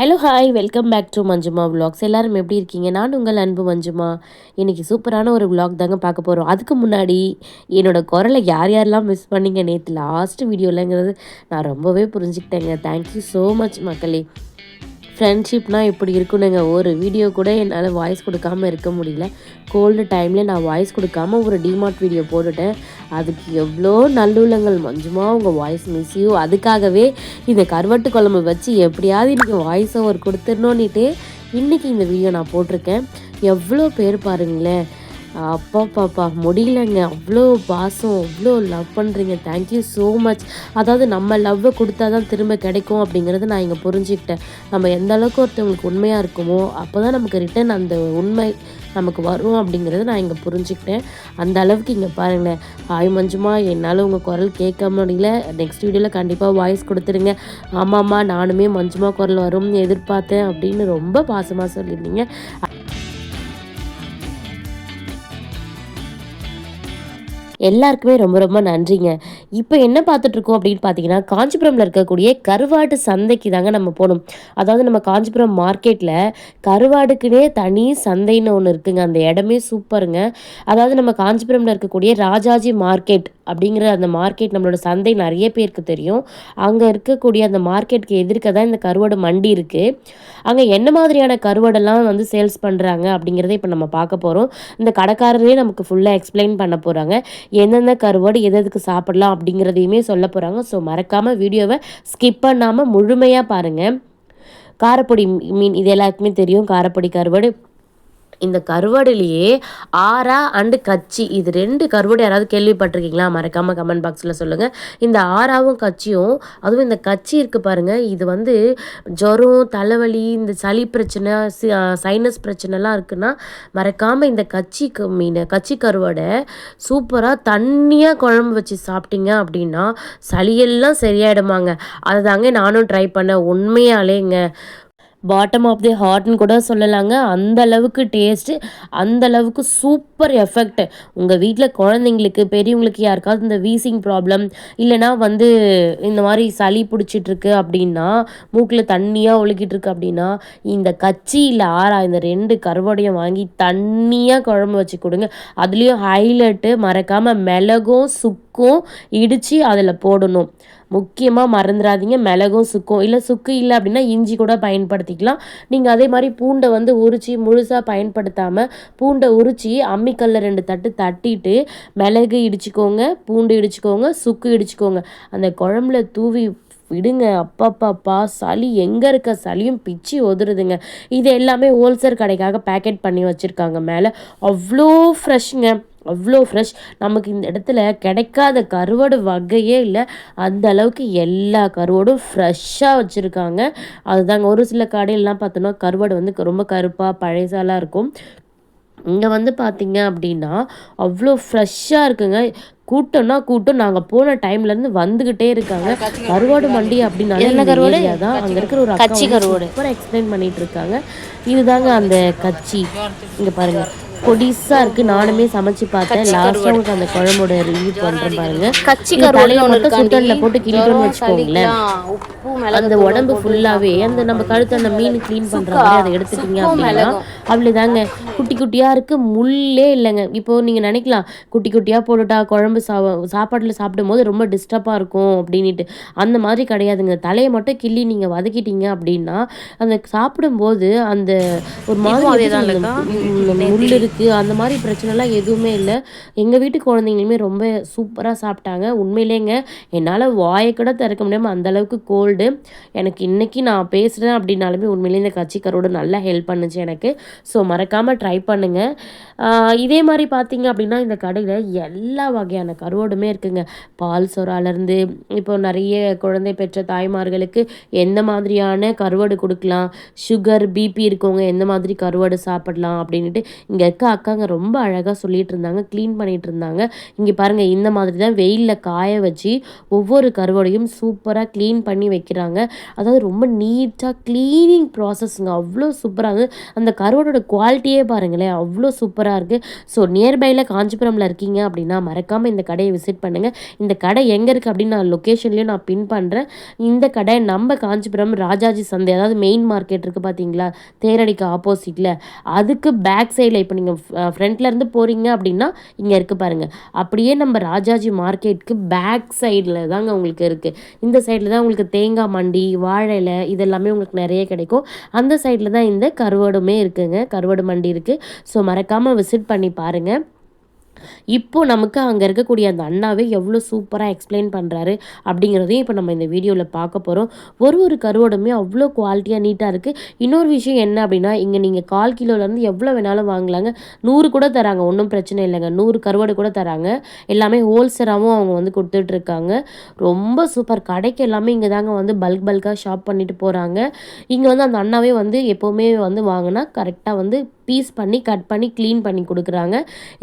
Hello hi welcome back to Manjuma vlogs. எல்லாரும் எப்படி இருக்கீங்க? நான் உங்கள் அன்பு மஞ்சுமா. இன்றைக்கி சூப்பரான ஒரு விலாக் தாங்க பார்க்க போகிறோம். அதுக்கு முன்னாடி என்னோடய குரலை யார் யாரெல்லாம் மிஸ் பண்ணிங்க நேற்று லாஸ்ட்டு வீடியோலங்கிறது நான் ரொம்பவே புரிஞ்சுக்கிட்டேங்க. தேங்க்யூ ஸோ மச் மக்களே. ஃப்ரெண்ட்ஷிப்னால் இப்படி இருக்கணுங்க. ஒரு வீடியோ கூட என்னால் வாய்ஸ் கொடுக்காமல் இருக்க முடியல. கோல்டு டைமில் நான் வாய்ஸ் கொடுக்காமல் ஒரு டிமார்ட் வீடியோ போட்டுட்டேன். அதுக்கு எவ்வளோ நல்லுள்ளங்கள் மஞ்சுமா உங்கள் வாய்ஸ் மிஸ் யூ. அதுக்காகவே இந்த கருவாட்டு குழம்பு வச்சு எப்படியாவது இன்றைக்கி வாய்ஸ் ஓவர் கொடுத்துடணுன்னுட்டு இன்றைக்கி இந்த வீடியோ நான் போட்டிருக்கேன். எவ்வளோ பேர் பாருங்களேன், அப்பாப்பாப்பா முடியலங்க. அவ்வளோ பாசம், அவ்வளோ லவ் பண்ணுறீங்க. Thank you so much. அதாவது நம்ம லவ்வை கொடுத்தா தான் திரும்ப கிடைக்கும் அப்படிங்கிறத நான் இங்கே புரிஞ்சுக்கிட்டேன். நம்ம எந்த அளவுக்கு ஒருத்தவங்களுக்கு உண்மையாக இருக்குமோ அப்போ தான் நமக்கு ரிட்டன் அந்த உண்மை நமக்கு வரும் அப்படிங்கிறத நான் இங்கே புரிஞ்சுக்கிட்டேன். அந்த அளவுக்கு இங்கே பாருங்களேன். ஹாய் மஞ்சுமா, என்னால் உங்கள் குரல் கேட்க முடியல, நெக்ஸ்ட் வீடியோவில் கண்டிப்பாக வாய்ஸ் கொடுத்துருங்க. ஆமாம்மா, நானுமே மஞ்சுமா குரல் வரும்னு எதிர்பார்த்தேன் அப்படின்னு ரொம்ப பாசமாக சொல்லியிருந்தீங்க. எல்லாருக்குமே ரொம்ப ரொம்ப நன்றிங்க. இப்போ என்ன பார்த்துட்ருக்கோம் அப்படின்னு பார்த்தீங்கன்னா, காஞ்சிபுரமில் இருக்கக்கூடிய கருவாடு சந்தைக்கு தாங்க நம்ம போகணும். அதாவது நம்ம காஞ்சிபுரம் மார்க்கெட்டில் கருவாடுக்குனே தனி சந்தைன்னு ஒன்று இருக்குங்க. அந்த இடமே சூப்பருங்க. அதாவது நம்ம காஞ்சிபுரமில் இருக்கக்கூடிய ராஜாஜி மார்க்கெட் அப்படிங்கிற அந்த மார்க்கெட், நம்மளோட சந்தை நிறைய பேருக்கு தெரியும். அங்கே இருக்கக்கூடிய அந்த மார்க்கெட்டுக்கு எதிர்க்க தான் இந்த கருவாடு மண்டி இருக்குது. அங்கே என்ன மாதிரியான கருவாடெல்லாம் வந்து சேல்ஸ் பண்ணுறாங்க அப்படிங்கிறத இப்போ நம்ம பார்க்க போகிறோம். இந்த கடைக்காரரே நமக்கு ஃபுல்லாக எக்ஸ்பிளைன் பண்ண போகிறாங்க. எந்தெந்த கருவாடு எதுக்கு சாப்பிடலாம் அப்படிங்கிறதையுமே சொல்ல போகிறாங்க. ஸோ மறக்காமல் வீடியோவை ஸ்கிப் பண்ணாமல் முழுமையாக பாருங்கள். காரப்பொடி மீன் இது எல்லாருக்குமே தெரியும். காரப்பொடி கருவாடு. இந்த கருவாடுலேயே ஆரா அண்டு கச்சி, இது 2 கருவாடு யாராவது கேள்விப்பட்டிருக்கீங்களா? மறக்காமல் கமெண்ட் பாக்ஸில் சொல்லுங்கள். இந்த ஆராவும் கச்சியும், அதுவும் இந்த கச்சி இருக்குது பாருங்கள், இது வந்து ஜுரம், தலைவலி, இந்த சளி பிரச்சனை, சைனஸ் பிரச்சனைலாம் இருக்குன்னா மறக்காமல் இந்த கச்சி கருவாடை சூப்பராக தண்ணியாக குழம்பு வச்சு சாப்பிட்டீங்க அப்படின்னா சளியெல்லாம் சரியாயிடுமாங்க. அதை தாங்க நானும் ட்ரை பண்ணேன். உண்மையாலேங்க பாட்டம் ஆஃப் தி ஹார்ட்னு கூட சொல்லலாங்க. அந்த அளவுக்கு டேஸ்ட்டு, அந்த அளவுக்கு சூப்பர் எஃபெக்ட். உங்கள் வீட்டில் குழந்தைங்களுக்கு, பெரியவங்களுக்கு யாருக்காவது இந்த வீசிங் ப்ராப்ளம் இல்லைனா வந்து இந்த மாதிரி சளி பிடிச்சிட்ருக்கு அப்படின்னா, மூக்கில் தண்ணியாக ஒழுகிட்டுருக்கு அப்படின்னா, இந்த கச்சி இல்லை ஆரா இந்த 2 கருவாடையும் வாங்கி தண்ணியாக குழம்பு வச்சு கொடுங்க. அதுலேயும் ஹைலைட்டு மறக்காமல் மிளகும் சுக்கும் இடித்து அதில் போடணும். முக்கியமாக மறந்துடாதீங்க, மிளகும் சுக்கும். இல்லை சுக்கு இல்லை அப்படின்னா இஞ்சி கூட பயன்படுத்திக்கலாம். நீங்கள் அதே மாதிரி பூண்டை வந்து உரித்து முழுசாக பயன்படுத்தாமல் பூண்டை உரித்து அம்மிக்கல்லில் 2 தட்டு தட்டிட்டு மிளகு இடிச்சுக்கோங்க, பூண்டு இடிச்சுக்கோங்க, சுக்கு இடிச்சுக்கோங்க. அந்த குழம்புல தூவி விடுங்க. அப்பாப்பாப்பா, சளி எங்கே இருக்க சளியும் பிச்சு ஒதுருதுங்க. இது எல்லாமே ஹோல்சேல் கடைக்காக பேக்கெட் பண்ணி வச்சுருக்காங்க மேலே. அவ்வளோ ஃப்ரெஷ்ங்க, அவ்வளோ ஃப்ரெஷ். நமக்கு இந்த இடத்துல கிடைக்காத கருவாடு வகையே இல்லை. அந்த அளவுக்கு எல்லா கருவாடும் ஃப்ரெஷ்ஷாக வச்சுருக்காங்க. அதுதாங்க, ஒரு சில கடையிலலாம் பார்த்தோன்னா கருவாடு வந்து ரொம்ப கருப்பாக பழைசாலாம் இருக்கும். இங்கே வந்து பார்த்தீங்க அப்படின்னா அவ்வளோ ஃப்ரெஷ்ஷாக இருக்குங்க. கூட்டம்னா கூட்டம். நாங்கள் போன டைம்லேருந்து வந்துக்கிட்டே இருக்காங்க. கருவாடு மண்டி அப்படின்னாலே ஏரியா தான். அங்கே இருக்கிற ஒரு கச்சி கருவாடு சூப்பராக எக்ஸ்பிளைன் பண்ணிகிட்டு இருக்காங்க. இதுதாங்க அந்த கச்சி. இங்கே பாருங்கள், பொடிசாக இருக்குது. நானுமே சமைச்சு பார்த்தேன். லாஸ்ட்டாக உங்களுக்கு அந்த குழம்போட ரிவ்யூ பண்ணுறேன் பாருங்கள். கச்சி தலையை மட்டும் சுத்தலில் போட்டு கிளிட்டோன்னு வச்சுக்கோங்களேன். அந்த உடம்பு ஃபுல்லாகவே அந்த நம்ம கழுத்து அந்த மீன் க்ளீன் பண்ணுற மாதிரி அதை எடுத்துட்டீங்க அப்படின்னா அவ்வளோதாங்க. குட்டி குட்டியாக இருக்குது, முள்ளே இல்லைங்க. இப்போது நீங்கள் நினைக்கலாம் குட்டி குட்டியாக போட்டுட்டா குழம்பு சாப்பாட்டில் சாப்பிடும்போது ரொம்ப டிஸ்டர்பாக இருக்கும் அப்படின்ட்டு. அந்த மாதிரி கிடையாதுங்க. தலையை மட்டும் கிள்ளி நீங்கள் வதக்கிட்டீங்க அப்படின்னா அந்த சாப்பிடும்போது அந்த ஒரு மாதிரி முள் இருக்குது அந்த மாதிரி பிரச்சனைலாம் எதுவுமே இல்லை. எங்கள் வீட்டு குழந்தைங்களுமே ரொம்ப சூப்பராக சாப்பிட்டாங்க. உண்மையிலேங்க என்னால் வாயை கூட திறக்க முடியாமல் அந்தளவுக்கு கோல்டு. எனக்கு இன்றைக்கி நான் பேசுகிறேன் அப்படின்னாலுமே உண்மையிலே இந்த கச்சி கருவாடு நல்லா ஹெல்ப் பண்ணுச்சு எனக்கு. ஸோ மறக்காமல் ட்ரை பண்ணுங்கள். இதே மாதிரி பார்த்தீங்க அப்படின்னா இந்த கடையில் எல்லா வகையான கருவாடுமே இருக்குங்க. பால் சொராலேருந்து இப்போ நிறைய குழந்தை பெற்ற தாய்மார்களுக்கு எந்த மாதிரியான கருவாடு கொடுக்கலாம், சுகர் பிபி இருக்கவங்க எந்த மாதிரி கருவாடு சாப்பிடலாம் அப்படின்ட்டு இங்கே அக்காங்க ரொம்ப அழகாக சொல்லிட்டு இருந்தாங்க, க்ளீன் பண்ணிட்டு இருந்தாங்க. இங்கே பாருங்கள், இந்த மாதிரி தான் வெயிலில் காய வச்சு ஒவ்வொரு கருவாடையும் சூப்பராக க்ளீன் பண்ணி வைக்கிறாங்க. அதாவது ரொம்ப நீட்டாக க்ளீனிங் ப்ராசஸ்ங்க, அவ்வளோ சூப்பராக இருக்குது. அந்த கருவாடோட குவாலிட்டியே பாருங்களேன், அவ்வளோ சூப்பராக இருக்குது. ஸோ நியர்பையில் காஞ்சிபுரமில் இருக்கீங்க அப்படின்னா மறக்காமல் இந்த கடையை விசிட் பண்ணுங்கள். இந்த கடை எங்கே இருக்குது அப்படின்னு நான் லொக்கேஷன்லேயும் நான் பின் பண்ணுறேன். இந்த கடை நம்ம காஞ்சிபுரம் ராஜாஜி சந்தை, அதாவது மெயின் மார்க்கெட் இருக்குது பார்த்தீங்களா, தேரடிக்கு ஆப்போசிட்டில், அதுக்கு பேக் சைடில் இப்போ நீங்கள் ஃப்ரண்ட்லேருந்து போகிறீங்க அப்படின்னா இங்கே இருக்குது பாருங்கள். அப்படியே நம்ம ராஜாஜி மார்க்கெட்டுக்கு பேக் சைடில் தாங்க உங்களுக்கு இருக்குது. இந்த சைடில் தான் உங்களுக்கு தேங்காய் மண்டி, வாழை இலை இதெல்லாமே உங்களுக்கு நிறைய கிடைக்கும். அந்த சைடில் தான் இந்த கருவாடுமே இருக்குங்க, கருவாடு மண்டி இருக்குது. ஸோ மறக்காமல் விசிட் பண்ணி பாருங்கள். இப்போ நமக்கு அங்கே இருக்கக்கூடிய அந்த அண்ணாவே எவ்வளோ சூப்பராக எக்ஸ்பிளைன் பண்ணுறாரு அப்படிங்கிறதையும் இப்போ நம்ம இந்த வீடியோவில் பார்க்க போகிறோம். ஒரு கருவாடுமே அவ்வளோ குவாலிட்டியாக நீட்டாக இருக்குது. இன்னொரு விஷயம் என்ன அப்படின்னா, இங்கே நீங்கள் 1/4 கிலோலேருந்து எவ்வளோ வேணாலும் வாங்கலாங்க. 100 கூட தராங்க, ஒன்றும் பிரச்சனை இல்லைங்க. 100 கருவாடு கூட தராங்க. எல்லாமே ஹோல்சேலாகவும் அவங்க வந்து கொடுத்துட்ருக்காங்க. ரொம்ப சூப்பர். கடைக்கு எல்லாமே இங்கே தாங்க வந்து பல்காக ஷாப் பண்ணிட்டு போகிறாங்க. இங்கே வந்து அந்த அண்ணாவே வந்து எப்போவுமே வந்து வாங்கினா கரெக்டாக வந்து பீஸ் பண்ணி கட் பண்ணி க்ளீன் பண்ணி கொடுக்குறாங்க.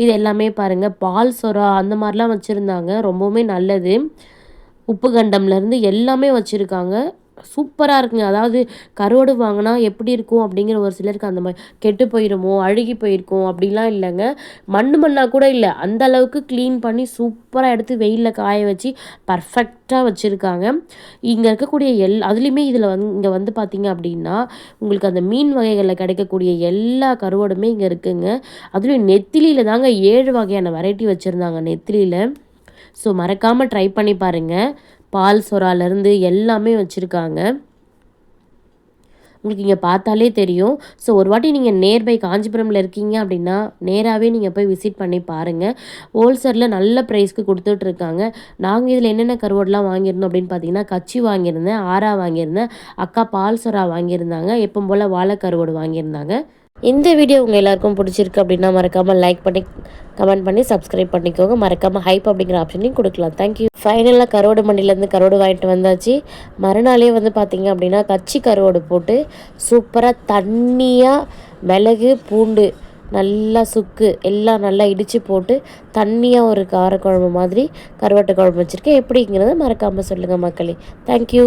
இது எல்லாமே பாருங்கள், பால் சொரா அந்த மாதிரிலாம் வச்சுருந்தாங்க, ரொம்பவுமே நல்லது. உப்பு கண்டம்லேருந்து எல்லாமே வச்சுருக்காங்க. சூப்பராக இருக்குங்க. அதாவது கருவாடு வாங்கினா எப்படி இருக்கும் அப்படிங்கிற ஒரு சிலருக்கு அந்த மாதிரி கெட்டு போயிடுமோ, அழுகி போயிருக்கும் அப்படிலாம் இல்லைங்க. மண்ணாக கூட இல்லை, அந்த அளவுக்கு க்ளீன் பண்ணி சூப்பராக எடுத்து வெயிலில் காய வச்சு பர்ஃபெக்டாக வச்சுருக்காங்க. இங்கே இருக்கக்கூடிய அதுலேயுமே இதில் இங்கே வந்து பார்த்திங்க அப்படின்னா உங்களுக்கு அந்த மீன் வகைகளில் கிடைக்கக்கூடிய எல்லா கருவாடுமே இங்கே இருக்குங்க. அதுலேயும் நெத்திலியில் தாங்க 7 வகையான வெரைட்டி வச்சுருந்தாங்க நெத்திலியில். ஸோ மறக்காமல் ட்ரை பண்ணி பாருங்கள். பால் சொராலேருந்து எல்லாமே வச்சுருக்காங்க. உங்களுக்கு இங்கே பார்த்தாலே தெரியும். ஸோ ஒரு வாட்டி நீங்கள் நியர்பை காஞ்சிபுரமில் இருக்கீங்க அப்படின்னா நேராகவே நீங்கள் போய் விசிட் பண்ணி பாருங்கள். ஹோல்சேலில் நல்ல ப்ரைஸ்க்கு கொடுத்துட்ருக்காங்க. நாங்கள் இதில் என்னென்ன கருவாடெலாம் வாங்கியிருந்தோம் அப்படின்னு பார்த்தீங்கன்னா, கச்சி வாங்கியிருந்தேன், ஆரா வாங்கியிருந்தேன், அக்கா பால் சொரா வாங்கியிருந்தாங்க, எப்பவும் போல் வாழை கருவாடு வாங்கியிருந்தாங்க. இந்த வீடியோ உங்கள் எல்லாருக்கும் பிடிச்சிருக்கு அப்படின்னா மறக்காமல் லைக் பண்ணி கமெண்ட் பண்ணி சப்ஸ்கிரைப் பண்ணிக்கோங்க. மறக்காமல் ஹைப் அப்படிங்கிற ஆப்ஷனையும் கொடுக்கலாம். தேங்க்யூ. ஃபைனலாக கருவாடு மண்டிலேருந்து கருவாடு வாங்கிட்டு வந்தாச்சு. மறுநாளே வந்து பார்த்திங்க அப்படின்னா கச்சி கருவாடு போட்டு சூப்பராக தண்ணியாக மிளகு பூண்டு நல்லா சுக்கு எல்லாம் நல்லா இடித்து போட்டு தண்ணியாக ஒரு காரக்குழம்பு மாதிரி கருவாட்டு குழம்பு வச்சுருக்கேன். எப்படிங்கிறத மறக்காமல் சொல்லுங்கள் மக்களே. தேங்க்யூ.